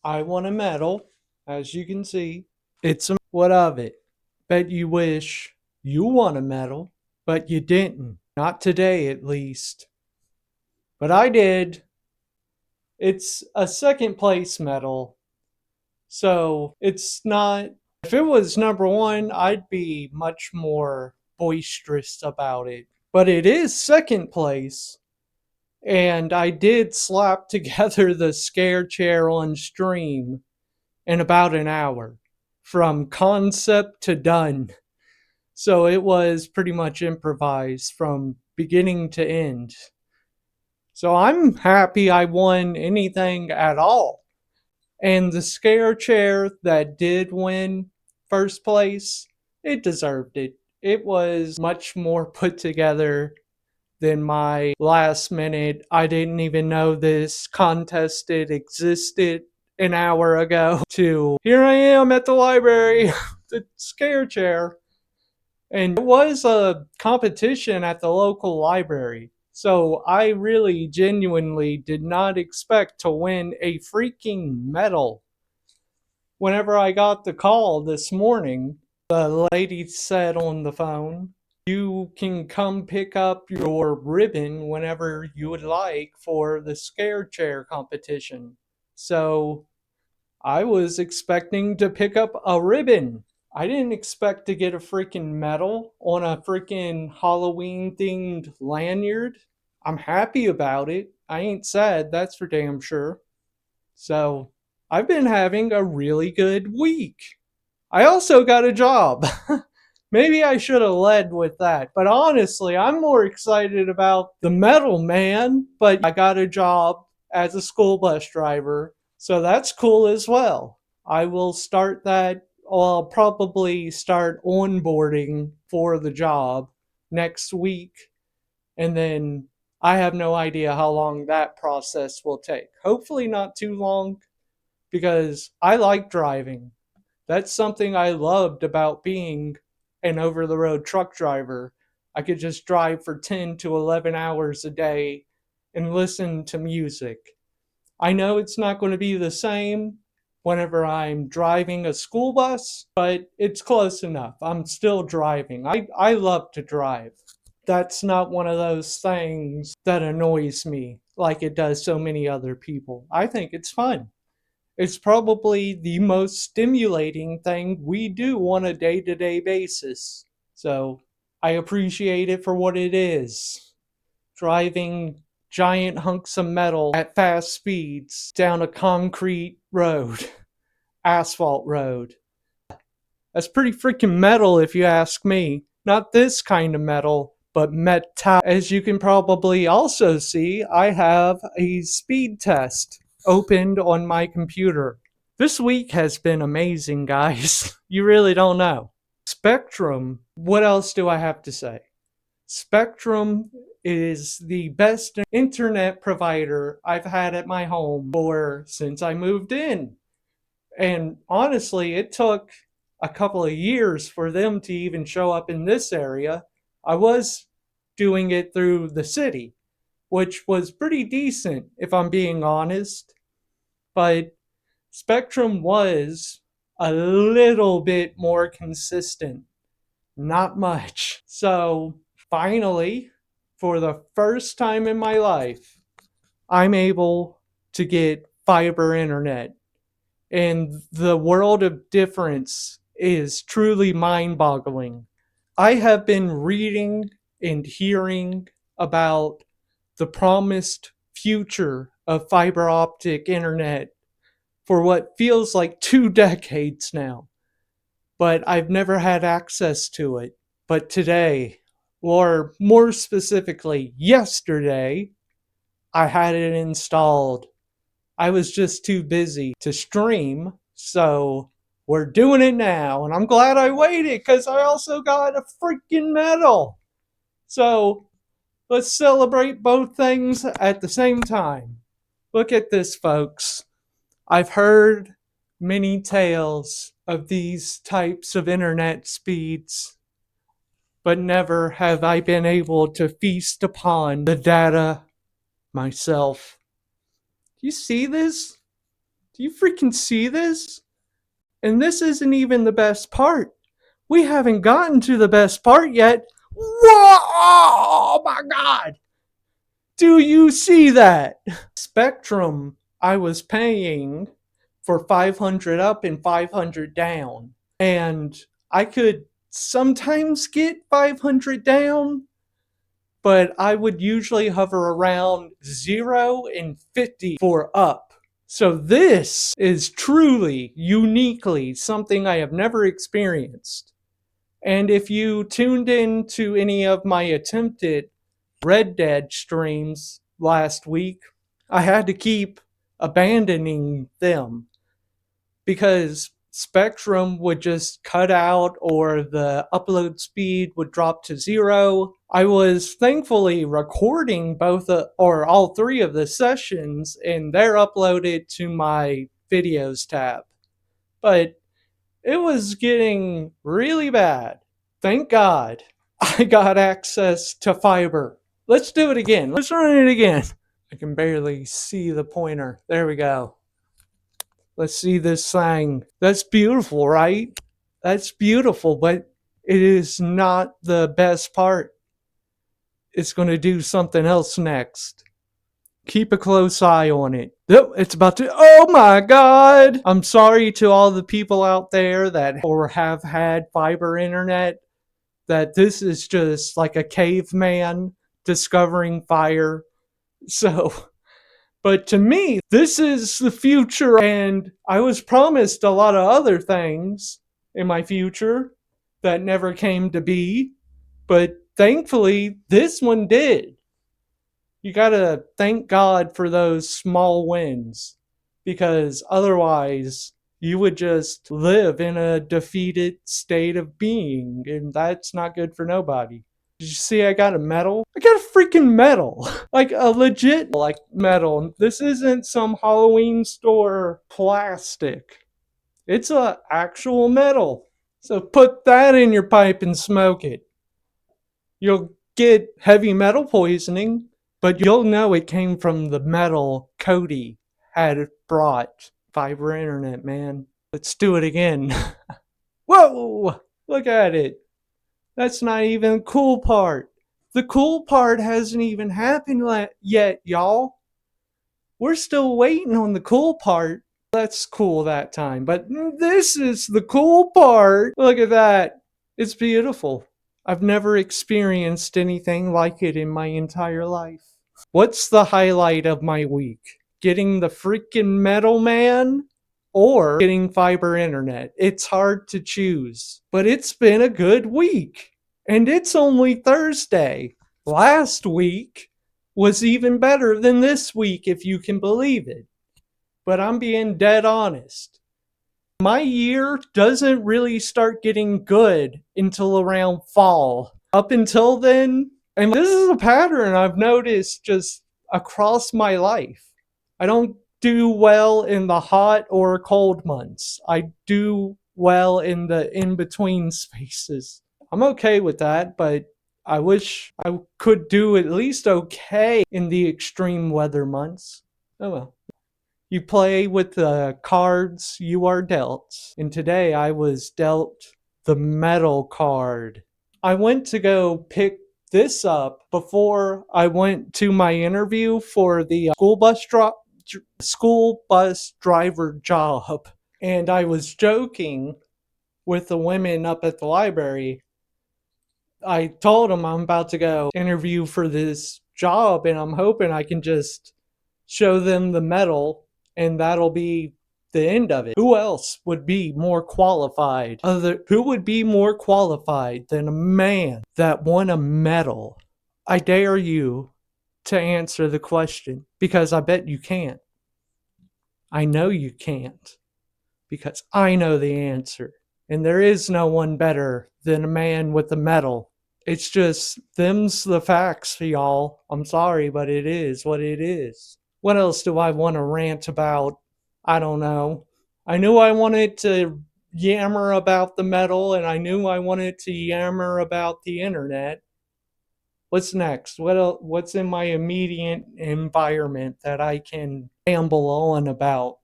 I won a medal, as you can see. It's a what of it? Bet you wish you won a medal, but you didn't. Not today, at least. But I did. It's a second place medal, so it's not. If it was number one, I'd be much more boisterous about it. But it is second place, and I did slap together the scare chair on stream in about an hour from concept to done. So it was pretty much improvised from beginning to end. So I'm happy I won anything at all. And the scare chair that did win first place, it deserved it. It was much more put together than my last minute. I didn't even know this contest existed an hour ago. To here I am at the library, the scare chair. And it was a competition at the local library. So I really genuinely did not expect to win a freaking medal. Whenever I got the call this morning, the lady said on the phone, "You can come pick up your ribbon whenever you would like for the scare chair competition." So I was expecting to pick up a ribbon. I didn't expect to get a freaking medal on a freaking Halloween themed lanyard. I'm happy about it. I ain't sad, that's for damn sure. So, I've been having a really good week. I also got a job. Maybe I should have led with that. But honestly, I'm more excited about the medal, man. But I got a job as a school bus driver. So that's cool as well. I will start that. I'll probably start onboarding for the job next week. And then I have no idea how long that process will take. Hopefully, not too long because I like driving. That's something I loved about being an over the road truck driver. I could just drive for 10 to 11 hours a day and listen to music. I know it's not going to be the same whenever I'm driving a school bus, but it's close enough. I'm still driving. I love to drive. That's not one of those things that annoys me like it does so many other people. I think it's fun. It's probably the most stimulating thing we do on a day to day basis. So I appreciate it for what it is. Driving giant hunks of metal at fast speeds down a concrete road, asphalt road. That's pretty freaking metal if you ask me. Not this kind of metal, but metal. As you can probably also see, I have a speed test opened on my computer. This week has been amazing, guys. You really don't know. Spectrum, what else do I have to say? Spectrum is the best internet provider I've had at my home for since I moved in. And honestly, it took a couple of years for them to even show up in this area. I was doing it through the city, which was pretty decent, if I'm being honest. But Spectrum was a little bit more consistent. Not much. So finally, for the first time in my life, I'm able to get fiber internet. And the world of difference is truly mind boggling. I have been reading and hearing about the promised future of fiber optic internet for what feels like 2 decades now, but I've never had access to it. But today, or more specifically, yesterday, I had it installed. I was just too busy to stream, so we're doing it now, and I'm glad I waited because I also got a freaking medal. So let's celebrate both things at the same time. Look at this, folks. I've heard many tales of these types of internet speeds, but never have I been able to feast upon the data myself. Do you see this? Do you freaking see this? And this isn't even the best part. We haven't gotten to the best part yet. Whoa! Oh my god! Do you see that? Spectrum I was paying for 500 up and 500 down. And I could sometimes get 500 down, but I would usually hover around 0 and 50 for up. So this is truly, uniquely something I have never experienced. And if you tuned in to any of my attempted Red Dead streams last week, I had to keep abandoning them because Spectrum would just cut out or the upload speed would drop to 0. I was thankfully recording both or all three of the sessions, and they're uploaded to my videos tab. But it was getting really bad. Thank God I got access to fiber. Let's do it again. Let's run it again. I can barely see the pointer. There we go. Let's see this thing. That's beautiful, right? That's beautiful, but it is not the best part. It's going to do something else next. Keep a close eye on it. Yep, it's about to. Oh my god! I'm sorry to all the people out there that or have had fiber internet, that this is just like a caveman discovering fire. So, but to me, this is the future, and I was promised a lot of other things in my future that never came to be, but thankfully, this one did. You gotta thank God for those small wins, because otherwise, you would just live in a defeated state of being, and that's not good for nobody. Did you see I got a medal? I got a freaking medal. Like a legit medal. This isn't some Halloween store plastic. It's a actual medal. So put that in your pipe and smoke it. You'll get heavy metal poisoning, but you'll know it came from the metal Cody had brought. Fiber internet, man. Let's do it again. Whoa! Look at it. That's not even the cool part. The cool part hasn't even happened yet, y'all. We're still waiting on the cool part. That's cool that time. But this is the cool part. Look at that. It's beautiful. I've never experienced anything like it in my entire life. What's the highlight of my week? Getting the freaking Metal Man or getting fiber internet? It's hard to choose, but it's been a good week. And it's only Thursday. Last week was even better than this week, if you can believe it. But I'm being dead honest. My year doesn't really start getting good until around fall. Up until then, and this is a pattern I've noticed just across my life. I don't do well in the hot or cold months. I do well in the in-between spaces. I'm okay with that, but I wish I could do at least okay in the extreme weather months. Oh well. You play with the cards you are dealt. And today I was dealt the metal card. I went to go pick this up before I went to my interview for the school bus driver job. And I was joking with the women up at the library. I told them I'm about to go interview for this job, and I'm hoping I can just show them the medal, and that'll be the end of it. Who else would be more qualified? Who would be more qualified than a man that won a medal? I dare you to answer the question, because I bet you can't. I know you can't, because I know the answer. And there is no one better than a man with a medal. It's just, them's the facts, y'all. I'm sorry, but it is what it is. What else do I want to rant about? I don't know. I knew I wanted to yammer about the metal, and I knew I wanted to yammer about the internet. What's next? What's in my immediate environment that I can ramble on about?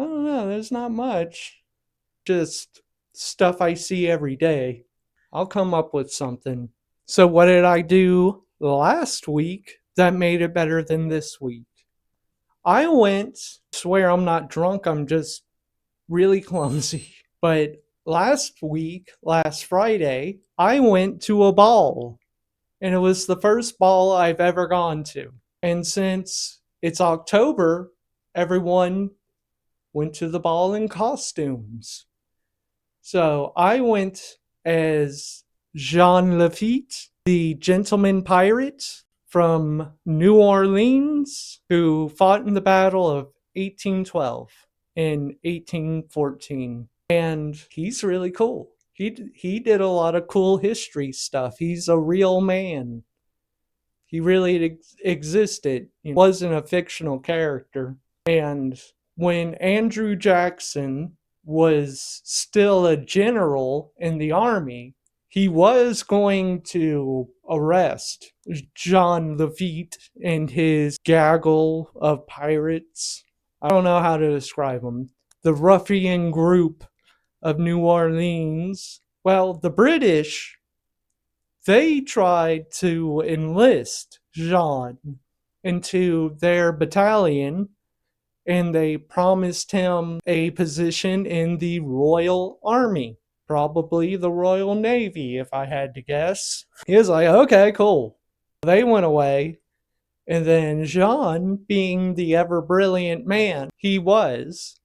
I don't know, there's not much. Just stuff I see every day. I'll come up with something. So, what did I do last week that made it better than this week? I went, swear I'm not drunk, I'm just really clumsy. But last week, last Friday, I went to a ball. And it was the first ball I've ever gone to. And since it's October, everyone went to the ball in costumes. So I went as Jean Lafitte, the gentleman pirate from New Orleans who fought in the Battle of 1812 and 1814. And he's really cool. He did a lot of cool history stuff. He's a real man. He really existed. He wasn't a fictional character. And when Andrew Jackson was still a general in the army, he was going to arrest Jean Lafitte and his gaggle of pirates. I don't know how to describe them. The ruffian group of New Orleans. Well, the British, they tried to enlist Jean into their battalion, and they promised him a position in the Royal Army, probably the Royal Navy, if I had to guess. He was like, okay, cool. They went away, and then Jean, being the ever brilliant man he was,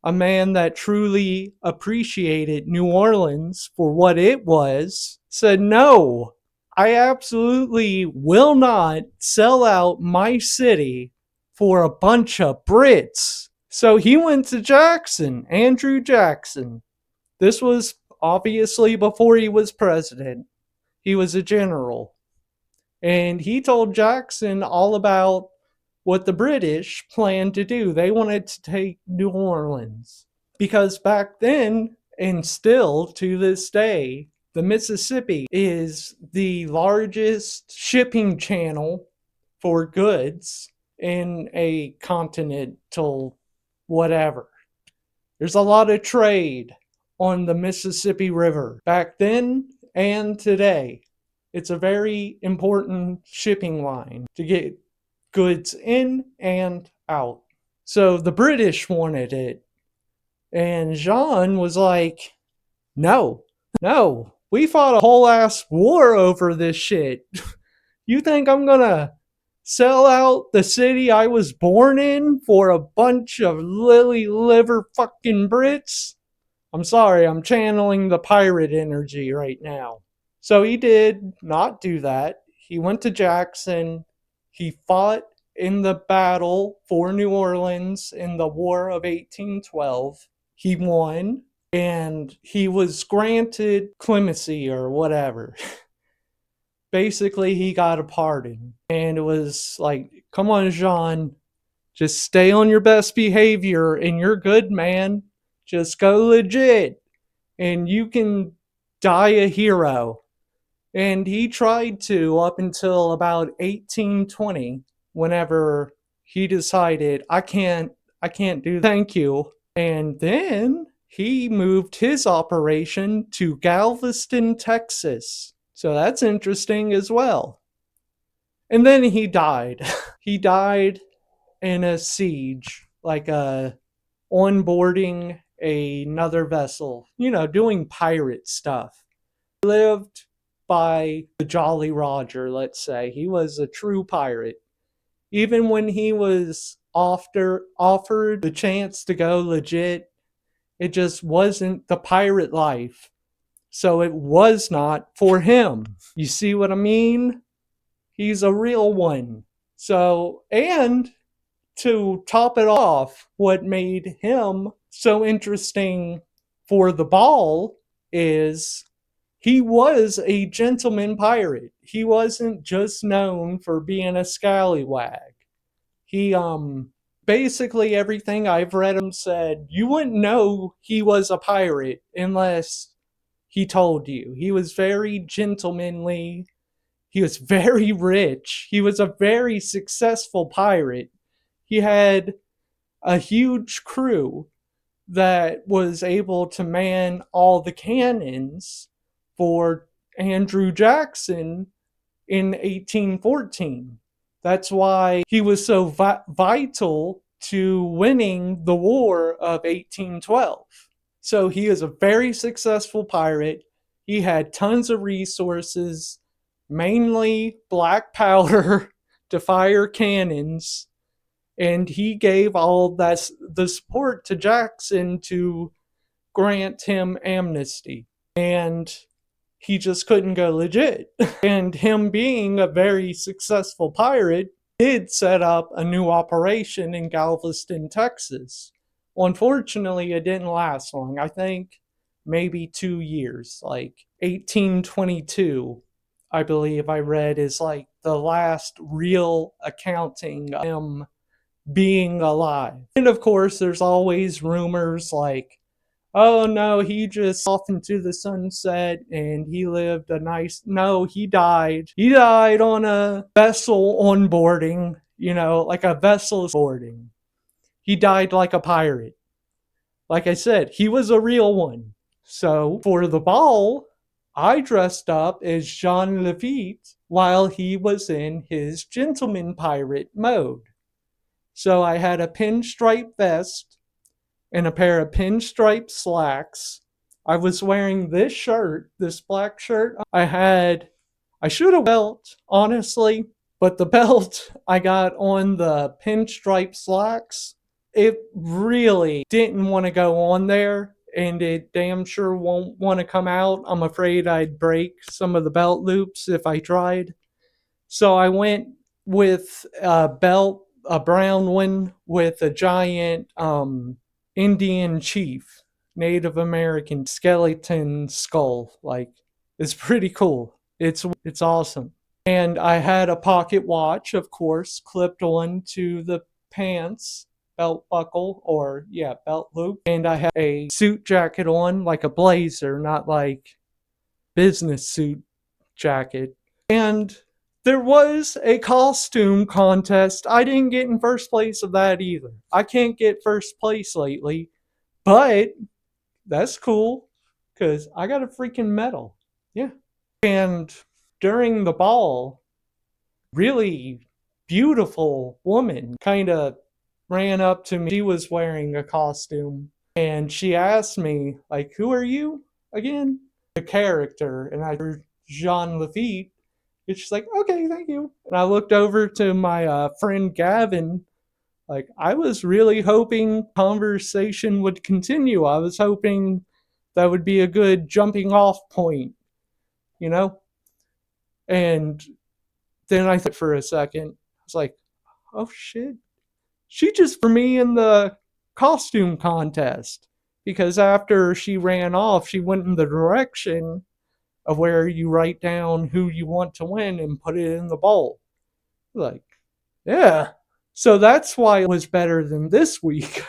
a man that truly appreciated New Orleans for what it was, said, no, I absolutely will not sell out my city for a bunch of Brits. So he went to Jackson, Andrew Jackson. This was obviously before he was president. He was a general. And he told Jackson all about what the British planned to do. They wanted to take New Orleans. Because back then, and still to this day, the Mississippi is the largest shipping channel for goods in a continental whatever. There's a lot of trade on the Mississippi River back then and today. It's a very important shipping line to get goods in and out. So the British wanted it. And Jean was like, no, we fought a whole ass war over this shit. You think I'm gonna sell out the city I was born in for a bunch of lily liver fucking Brits? I'm sorry, I'm channeling the pirate energy right now. So he did not do that. He went to Jackson. He fought in the battle for New Orleans in the War of 1812. He won, and he was granted clemency or whatever. Basically, he got a pardon. And it was like, come on, Jean, just stay on your best behavior and you're good, man. Just go legit and you can die a hero. And he tried to up until about 1820, whenever he decided, I can't do thank you. And then he moved his operation to Galveston, Texas. So that's interesting as well. And then he died. He died in a siege, like onboarding another vessel, doing pirate stuff. He lived by the Jolly Roger, let's say. He was a true pirate. Even when he was offered the chance to go legit, it just wasn't the pirate life. So it was not for him. You see what I mean? He's a real one. So, and to top it off, what made him so interesting for the ball is he was a gentleman pirate. He wasn't just known for being a scallywag. He, basically everything I've read him said, you wouldn't know he was a pirate unless he told you. He was very gentlemanly. He was very rich. He was a very successful pirate. He had a huge crew. that was able to man all the cannons for Andrew Jackson in 1814. That's why he was so vital to winning the War of 1812. So he is a very successful pirate. He had tons of resources, mainly black powder to fire cannons, and he gave all that the support to Jackson to grant him amnesty. And he just couldn't go legit. And him being a very successful pirate did set up a new operation in Galveston, Texas. Unfortunately, it didn't last long. I think maybe 2 years, like 1822, I believe I read, is like the last real accounting of him being alive. And of course, there's always rumors like, oh no, he just off into the sunset and he lived a nice. No, he died. He died on a vessel on boarding, like a vessel's boarding. He died like a pirate. Like I said, he was a real one. So for the ball, I dressed up as Jean Lafitte while he was in his gentleman pirate mode. So I had a pinstripe vest and a pair of pinstripe slacks. I was wearing this shirt, this black shirt. I should have belt, honestly, but the belt I got on the pinstripe slacks, it really didn't want to go on there, and it damn sure won't want to come out. I'm afraid I'd break some of the belt loops if I tried. So I went with a belt, a brown one with a giant Indian chief, Native American skeleton skull. Like, it's pretty cool. It's awesome. And I had a pocket watch, of course, clipped on to the pants belt buckle, or yeah, belt loop. And I had a suit jacket on, like a blazer, not like business suit jacket. And there was a costume contest. I didn't get in first place of that either. I can't get first place lately, but that's cool because I got a freaking medal. Yeah. And during the ball, really beautiful woman kind of ran up to me. She was wearing a costume and she asked me, like, who are you again? The character. And I heard Jean Lafitte. And she's like, okay, thank you. And I looked over to my friend Gavin. Like, I was really hoping conversation would continue. I was hoping that would be a good jumping off point, you know? And then I thought for a second, I was like, oh shit. She just for me in the costume contest. Because after she ran off, she went in the direction of where you write down who you want to win and put it in the bowl. Like, yeah. So that's why it was better than this week.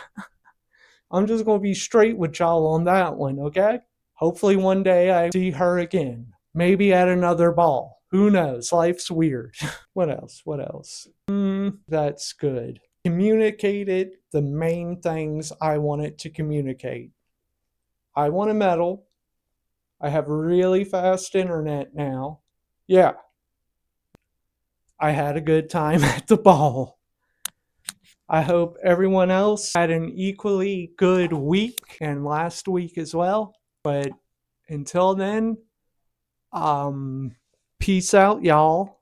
I'm just going to be straight with y'all on that one, okay? Hopefully one day I see her again. Maybe at another ball. Who knows? Life's weird. What else? That's good. Communicated the main things I wanted to communicate. I want a medal. I have really fast internet now. Yeah. I had a good time at the ball. I hope everyone else had an equally good week and last week as well. But until then, peace out, y'all.